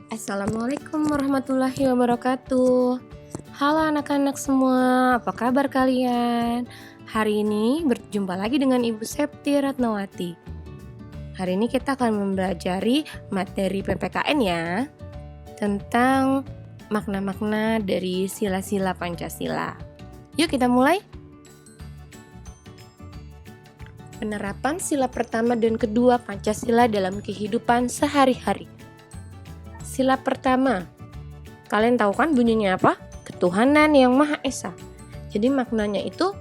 Assalamualaikum warahmatullahi wabarakatuh. Halo anak-anak semua, apa kabar kalian? Hari ini berjumpa lagi dengan Ibu Septi Ratnawati. Hari ini kita akan mempelajari materi PPKN ya, tentang makna-makna dari sila-sila Pancasila. Yuk kita mulai. Penerapan sila pertama dan kedua Pancasila dalam kehidupan sehari-hari. Sila pertama, kalian tahu kan bunyinya apa? Ketuhanan yang Maha Esa. Jadi maknanya itu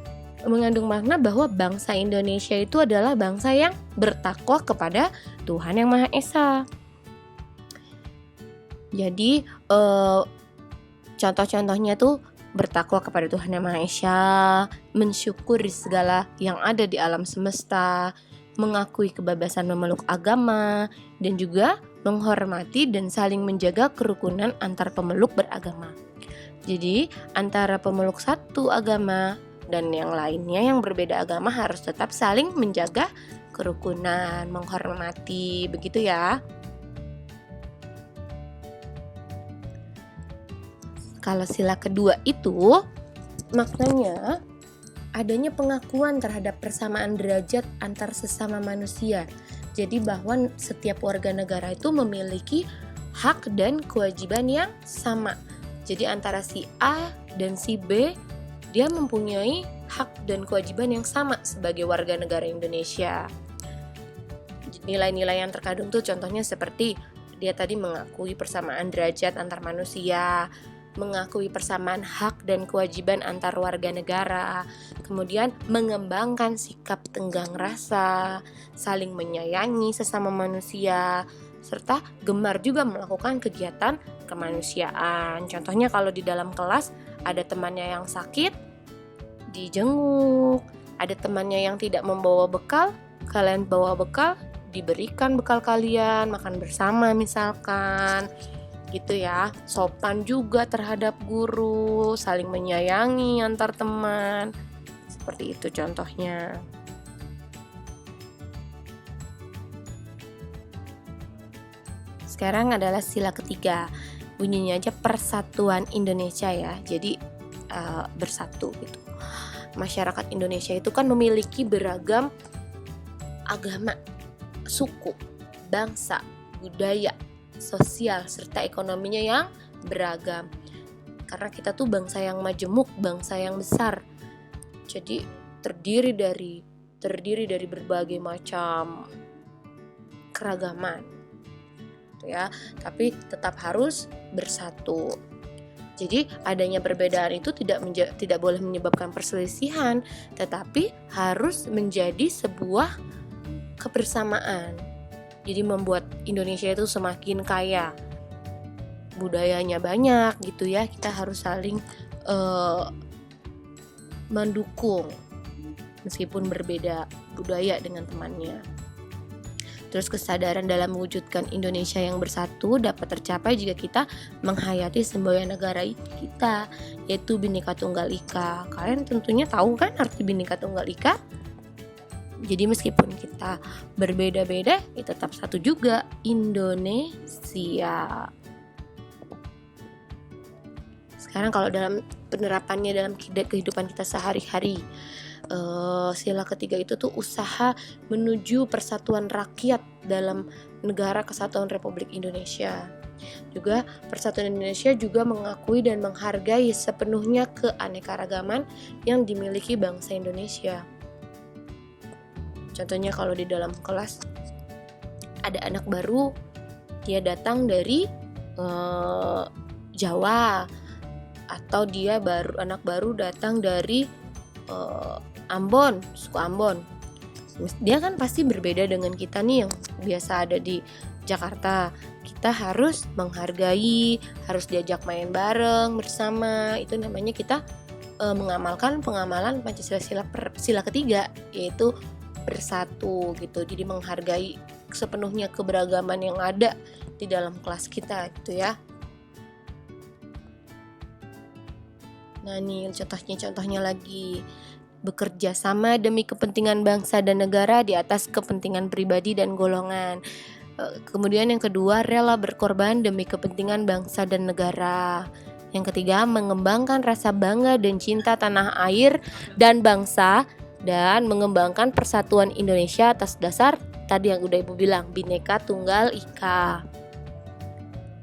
mengandung makna bahwa bangsa Indonesia itu adalah bangsa yang bertakwa kepada Tuhan yang Maha Esa. Jadi contoh-contohnya tuh bertakwa kepada Tuhan yang Maha Esa, mensyukuri segala yang ada di alam semesta, mengakui kebebasan memeluk agama, dan juga menghormati dan saling menjaga kerukunan antar pemeluk beragama. Jadi antara pemeluk satu agama dan yang lainnya yang berbeda agama harus tetap saling menjaga kerukunan, menghormati, begitu ya. Kalau sila kedua itu maknanya adanya pengakuan terhadap persamaan derajat antar sesama manusia. Jadi bahwa setiap warga negara itu memiliki hak dan kewajiban yang sama. Jadi antara si A dan si B, dia mempunyai hak dan kewajiban yang sama sebagai warga negara Indonesia. Nilai-nilai yang terkandung tuh contohnya seperti dia tadi mengakui persamaan derajat antar manusia, mengakui persamaan hak dan kewajiban antar warga negara, kemudian mengembangkan sikap tenggang rasa, saling menyayangi sesama manusia, serta gemar juga melakukan kegiatan kemanusiaan. Contohnya kalau di dalam kelas ada temannya yang sakit, dijenguk, ada temannya yang tidak membawa bekal, kalian bawa bekal, diberikan bekal kalian, makan bersama misalkan. Gitu ya, sopan juga terhadap guru, saling menyayangi antar teman. Seperti itu contohnya. Sekarang adalah sila ketiga. Bunyinya aja persatuan Indonesia ya. Jadi bersatu gitu. Masyarakat Indonesia itu kan memiliki beragam agama, suku, bangsa, budaya, sosial, serta ekonominya yang beragam. Karena kita tuh bangsa yang majemuk, bangsa yang besar. Jadi terdiri dari berbagai macam keragaman. Gitu ya. Tapi tetap harus bersatu. Jadi adanya perbedaan itu tidak boleh menyebabkan perselisihan, tetapi harus menjadi sebuah kebersamaan. Jadi membuat Indonesia itu semakin kaya, budayanya banyak gitu ya. Kita harus saling mendukung meskipun berbeda budaya dengan temannya. Terus kesadaran dalam mewujudkan Indonesia yang bersatu dapat tercapai jika kita menghayati semboyan negara kita, yaitu Bhinneka Tunggal Ika. Kalian tentunya tahu kan arti Bhinneka Tunggal Ika? Jadi meskipun kita berbeda-beda, ya tetap satu juga, Indonesia. Sekarang kalau dalam penerapannya dalam kehidupan kita sehari-hari, sila ketiga itu tuh usaha menuju persatuan rakyat dalam negara kesatuan Republik Indonesia. Juga persatuan Indonesia juga mengakui dan menghargai sepenuhnya keanekaragaman yang dimiliki bangsa Indonesia. Contohnya kalau di dalam kelas ada anak baru, dia datang dari Jawa, atau dia anak baru datang dari Ambon, suku Ambon. Dia kan pasti berbeda dengan kita nih yang biasa ada di Jakarta. Kita harus menghargai, harus diajak main bareng bersama. Itu namanya kita mengamalkan pengamalan Pancasila sila ketiga, yaitu bersatu gitu. Jadi menghargai sepenuhnya keberagaman yang ada di dalam kelas kita gitu ya. Nah nih contohnya lagi, bekerja sama demi kepentingan bangsa dan negara di atas kepentingan pribadi dan golongan. Kemudian yang kedua, rela berkorban demi kepentingan bangsa dan negara. Yang ketiga, mengembangkan rasa bangga dan cinta tanah air dan bangsa, dan mengembangkan persatuan Indonesia atas dasar tadi yang udah Ibu bilang, Bhinneka Tunggal Ika.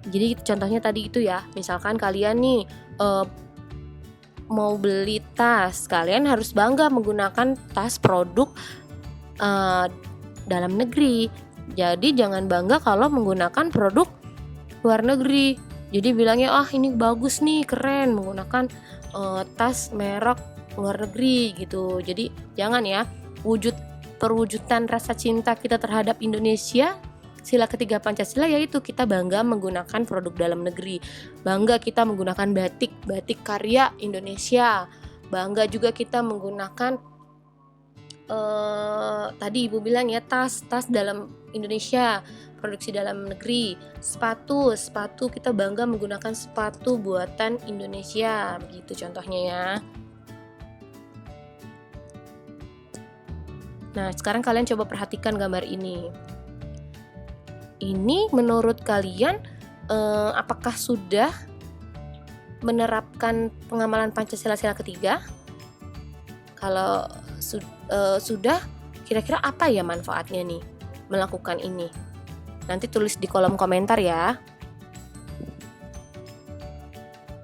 Jadi contohnya tadi itu ya, misalkan kalian nih mau beli tas, kalian harus bangga menggunakan tas produk dalam negeri. Jadi jangan bangga kalau menggunakan produk luar negeri. Jadi bilangnya, ini bagus nih, keren menggunakan tas merek luar negeri gitu. Jadi jangan ya, perwujudan rasa cinta kita terhadap Indonesia, sila ketiga Pancasila, yaitu kita bangga menggunakan produk dalam negeri. Bangga kita menggunakan batik karya Indonesia. Bangga juga kita menggunakan tadi Ibu bilang ya, tas dalam Indonesia, produksi dalam negeri. Sepatu kita bangga menggunakan sepatu buatan Indonesia, begitu contohnya ya. Nah, sekarang kalian coba perhatikan gambar ini. Ini menurut kalian apakah sudah menerapkan pengamalan Pancasila sila ketiga? Kalau sudah, kira-kira apa ya manfaatnya nih melakukan ini? Nanti tulis di kolom komentar ya.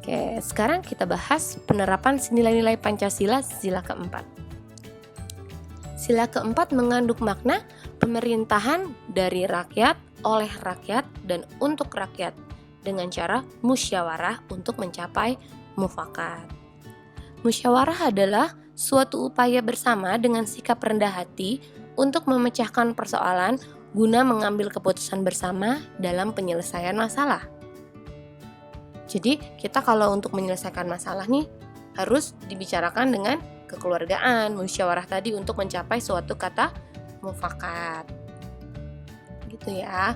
Oke, sekarang kita bahas penerapan nilai-nilai Pancasila sila keempat. Sila keempat mengandung makna pemerintahan dari rakyat, oleh rakyat, dan untuk rakyat dengan cara musyawarah untuk mencapai mufakat. Musyawarah adalah suatu upaya bersama dengan sikap rendah hati untuk memecahkan persoalan guna mengambil keputusan bersama dalam penyelesaian masalah. Jadi kita kalau untuk menyelesaikan masalah nih harus dibicarakan dengan kekeluargaan, musyawarah tadi untuk mencapai suatu kata mufakat. Gitu ya.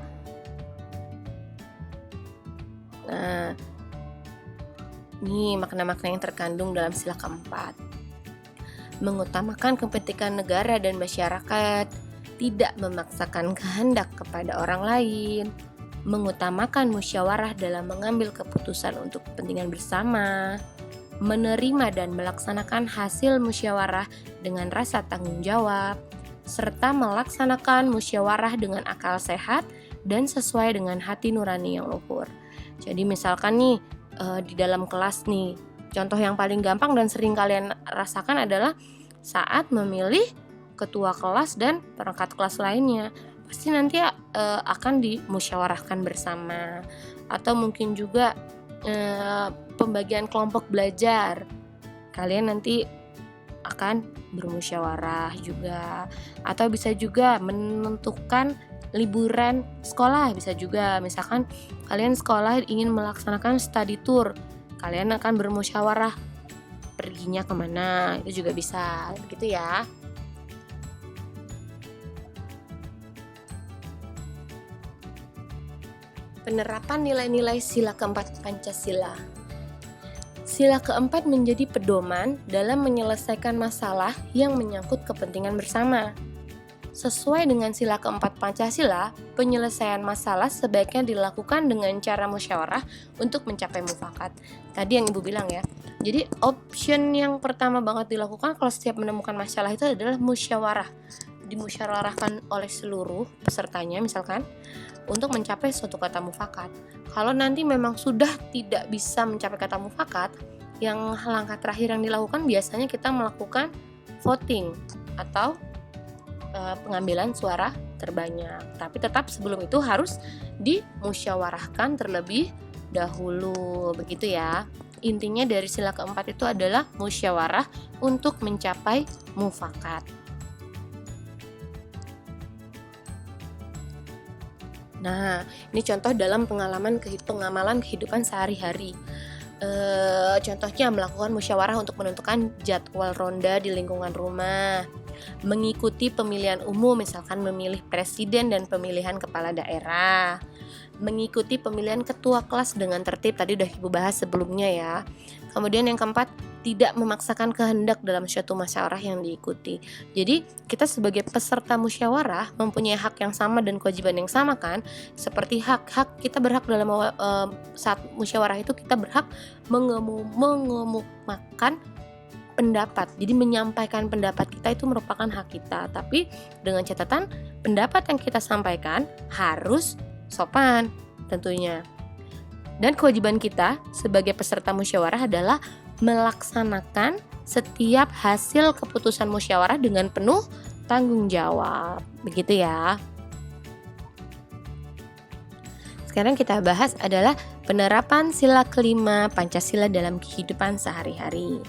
Nah, ini makna-makna yang terkandung dalam sila keempat. Mengutamakan kepentingan negara dan masyarakat, tidak memaksakan kehendak kepada orang lain, mengutamakan musyawarah dalam mengambil keputusan untuk kepentingan bersama, menerima dan melaksanakan hasil musyawarah dengan rasa tanggung jawab, serta melaksanakan musyawarah dengan akal sehat dan sesuai dengan hati nurani yang luhur. Jadi misalkan nih di dalam kelas nih, contoh yang paling gampang dan sering kalian rasakan adalah saat memilih ketua kelas dan perangkat kelas lainnya. Pasti nanti akan dimusyawarahkan bersama. Atau mungkin juga pembagian kelompok belajar. Kalian nanti akan bermusyawarah juga. Atau bisa juga menentukan liburan sekolah, bisa juga. Misalkan kalian sekolah ingin melaksanakan study tour, kalian akan bermusyawarah perginya kemana, itu juga bisa, gitu ya. Penerapan nilai-nilai sila keempat Pancasila. Sila keempat menjadi pedoman dalam menyelesaikan masalah yang menyangkut kepentingan bersama. Sesuai dengan sila keempat Pancasila, penyelesaian masalah sebaiknya dilakukan dengan cara musyawarah untuk mencapai mufakat. Tadi yang Ibu bilang ya. Jadi option yang pertama banget dilakukan kalau setiap menemukan masalah itu adalah musyawarah. Dimusyawarahkan oleh seluruh pesertanya misalkan untuk mencapai suatu kata mufakat. Kalau nanti memang sudah tidak bisa mencapai kata mufakat, yang langkah terakhir yang dilakukan biasanya kita melakukan voting atau pengambilan suara terbanyak. Tapi tetap sebelum itu harus dimusyawarahkan terlebih dahulu, begitu ya. Intinya dari sila keempat itu adalah musyawarah untuk mencapai mufakat. Nah, ini contoh dalam pengamalan kehidupan sehari-hari. Contohnya melakukan musyawarah untuk menentukan jadwal ronda di lingkungan rumah, mengikuti pemilihan umum, misalkan memilih presiden dan pemilihan kepala daerah, mengikuti pemilihan ketua kelas dengan tertib, tadi udah Ibu bahas sebelumnya ya. Kemudian yang keempat, tidak memaksakan kehendak dalam suatu musyawarah yang diikuti. Jadi kita sebagai peserta musyawarah mempunyai hak yang sama dan kewajiban yang sama kan. Seperti hak kita berhak dalam saat musyawarah itu kita berhak mengemukakan pendapat. Jadi menyampaikan pendapat kita itu merupakan hak kita. Tapi dengan catatan pendapat yang kita sampaikan harus sopan tentunya. Dan kewajiban kita sebagai peserta musyawarah adalah melaksanakan setiap hasil keputusan musyawarah dengan penuh tanggung jawab. Begitu ya. Sekarang kita bahas adalah penerapan sila kelima Pancasila dalam kehidupan sehari-hari.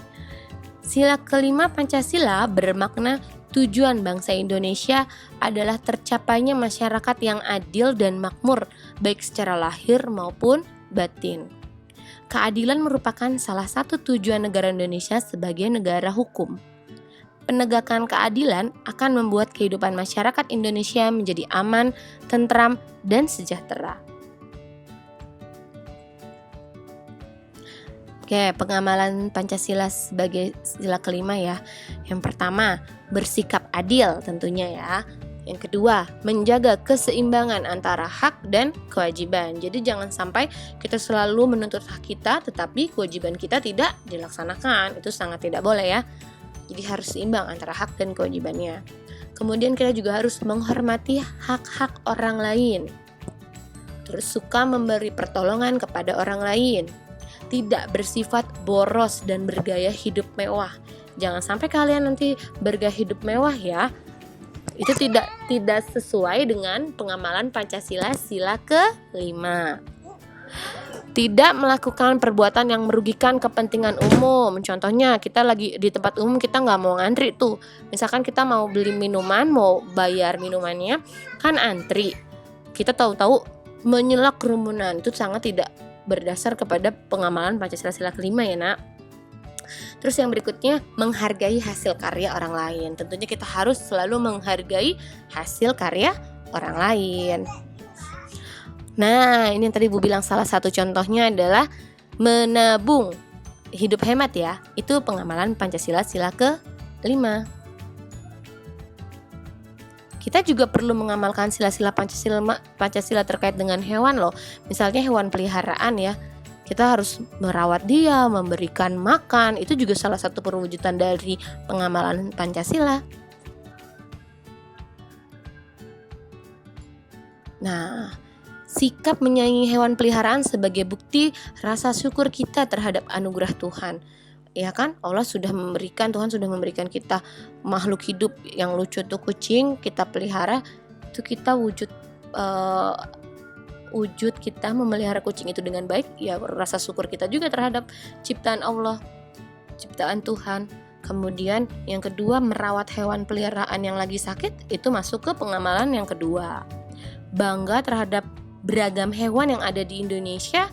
Sila kelima Pancasila bermakna tujuan bangsa Indonesia adalah tercapainya masyarakat yang adil dan makmur, baik secara lahir maupun batin. Keadilan merupakan salah satu tujuan negara Indonesia sebagai negara hukum. Penegakan keadilan akan membuat kehidupan masyarakat Indonesia menjadi aman, tentram, dan sejahtera. Oke, pengamalan Pancasila sebagai sila kelima ya. Yang pertama, bersikap adil tentunya ya. Yang kedua, menjaga keseimbangan antara hak dan kewajiban. Jadi jangan sampai kita selalu menuntut hak kita tetapi kewajiban kita tidak dilaksanakan. Itu sangat tidak boleh ya. Jadi harus seimbang antara hak dan kewajibannya. Kemudian kita juga harus menghormati hak-hak orang lain. Terus suka memberi pertolongan kepada orang lain. Tidak bersifat boros dan bergaya hidup mewah. Jangan sampai kalian nanti bergaya hidup mewah ya. Itu tidak sesuai dengan pengamalan Pancasila sila kelima. Tidak melakukan perbuatan yang merugikan kepentingan umum. Contohnya kita lagi di tempat umum, kita nggak mau ngantri tuh. Misalkan kita mau beli minuman, mau bayar minumannya, kan antri. Kita tahu-tahu menyela kerumunan, itu sangat tidak berdasar kepada pengamalan Pancasila sila kelima ya nak. Terus yang berikutnya, menghargai hasil karya orang lain. Tentunya kita harus selalu menghargai hasil karya orang lain. Nah, ini yang tadi Bu bilang salah satu contohnya adalah menabung, hidup hemat ya. Itu pengamalan Pancasila sila kelima. Kita juga perlu mengamalkan sila-sila Pancasila terkait dengan hewan loh. Misalnya hewan peliharaan ya. Kita harus merawat dia, memberikan makan. Itu juga salah satu perwujudan dari pengamalan Pancasila. Nah, sikap menyayangi hewan peliharaan sebagai bukti rasa syukur kita terhadap anugerah Tuhan. Ya kan, Tuhan sudah memberikan kita makhluk hidup yang lucu tuh kucing, kita pelihara, itu kita wujud kita memelihara kucing itu dengan baik, ya rasa syukur kita juga terhadap ciptaan Allah, ciptaan Tuhan. Kemudian yang kedua, merawat hewan peliharaan yang lagi sakit, itu masuk ke pengamalan yang kedua. Bangga terhadap beragam hewan yang ada di Indonesia,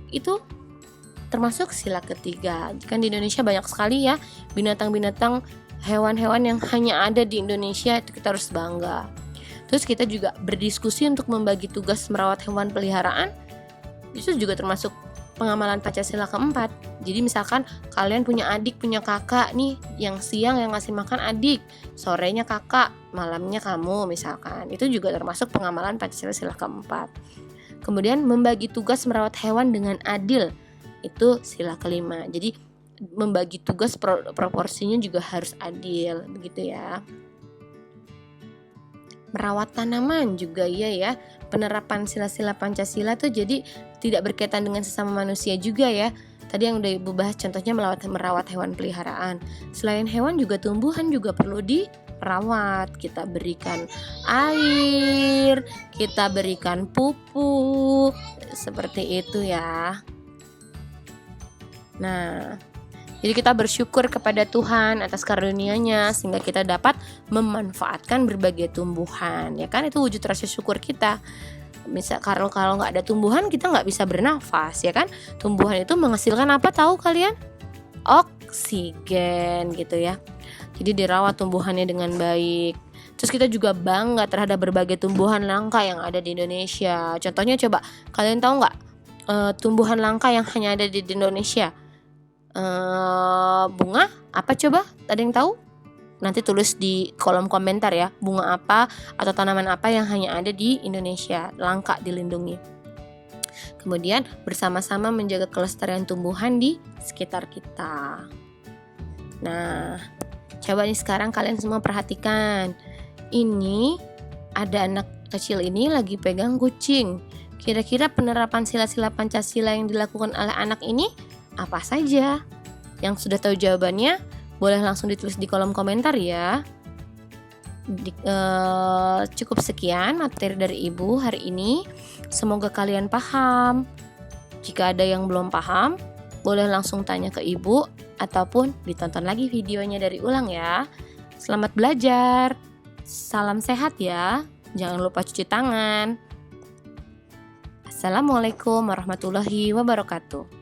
itu termasuk sila ketiga. Kan di Indonesia banyak sekali ya binatang-binatang, hewan-hewan yang hanya ada di Indonesia, itu kita harus bangga. Terus kita juga berdiskusi untuk membagi tugas merawat hewan peliharaan. Itu juga termasuk pengamalan Pancasila keempat. Jadi misalkan kalian punya adik, punya kakak nih, yang siang yang ngasih makan adik, sorenya kakak, malamnya kamu misalkan. Itu juga termasuk pengamalan Pancasila sila keempat. Kemudian membagi tugas merawat hewan dengan adil. Itu sila kelima. Jadi membagi tugas proporsinya juga harus adil, begitu ya. Merawat tanaman juga ya. Penerapan sila-sila Pancasila tuh jadi tidak berkaitan dengan sesama manusia juga ya. Tadi yang udah Ibu bahas contohnya merawat hewan peliharaan. Selain hewan juga tumbuhan juga perlu dirawat. Kita berikan air, kita berikan pupuk, seperti itu ya. Nah, jadi kita bersyukur kepada Tuhan atas karunia-Nya sehingga kita dapat memanfaatkan berbagai tumbuhan. Ya kan, itu wujud rasa syukur kita. Misal kalau nggak ada tumbuhan kita nggak bisa bernafas ya kan. Tumbuhan itu menghasilkan apa tahu kalian? Oksigen gitu ya. Jadi dirawat tumbuhannya dengan baik. Terus kita juga bangga terhadap berbagai tumbuhan langka yang ada di Indonesia. Contohnya coba, kalian tahu nggak tumbuhan langka yang hanya ada di Indonesia? Bunga apa coba? Ada yang tahu? Nanti tulis di kolom komentar ya, bunga apa atau tanaman apa yang hanya ada di Indonesia, langka dilindungi. Kemudian bersama-sama menjaga kelestarian tumbuhan di sekitar kita. Nah, coba nih sekarang kalian semua perhatikan. Ini ada anak kecil ini lagi pegang kucing. Kira-kira penerapan sila-sila Pancasila yang dilakukan oleh anak ini apa saja? Yang sudah tahu jawabannya, boleh langsung ditulis di kolom komentar ya. Cukup sekian materi dari Ibu hari ini. Semoga kalian paham. Jika ada yang belum paham, boleh langsung tanya ke Ibu ataupun ditonton lagi videonya dari ulang ya. Selamat belajar. Salam sehat ya. Jangan lupa cuci tangan. Assalamualaikum warahmatullahi wabarakatuh.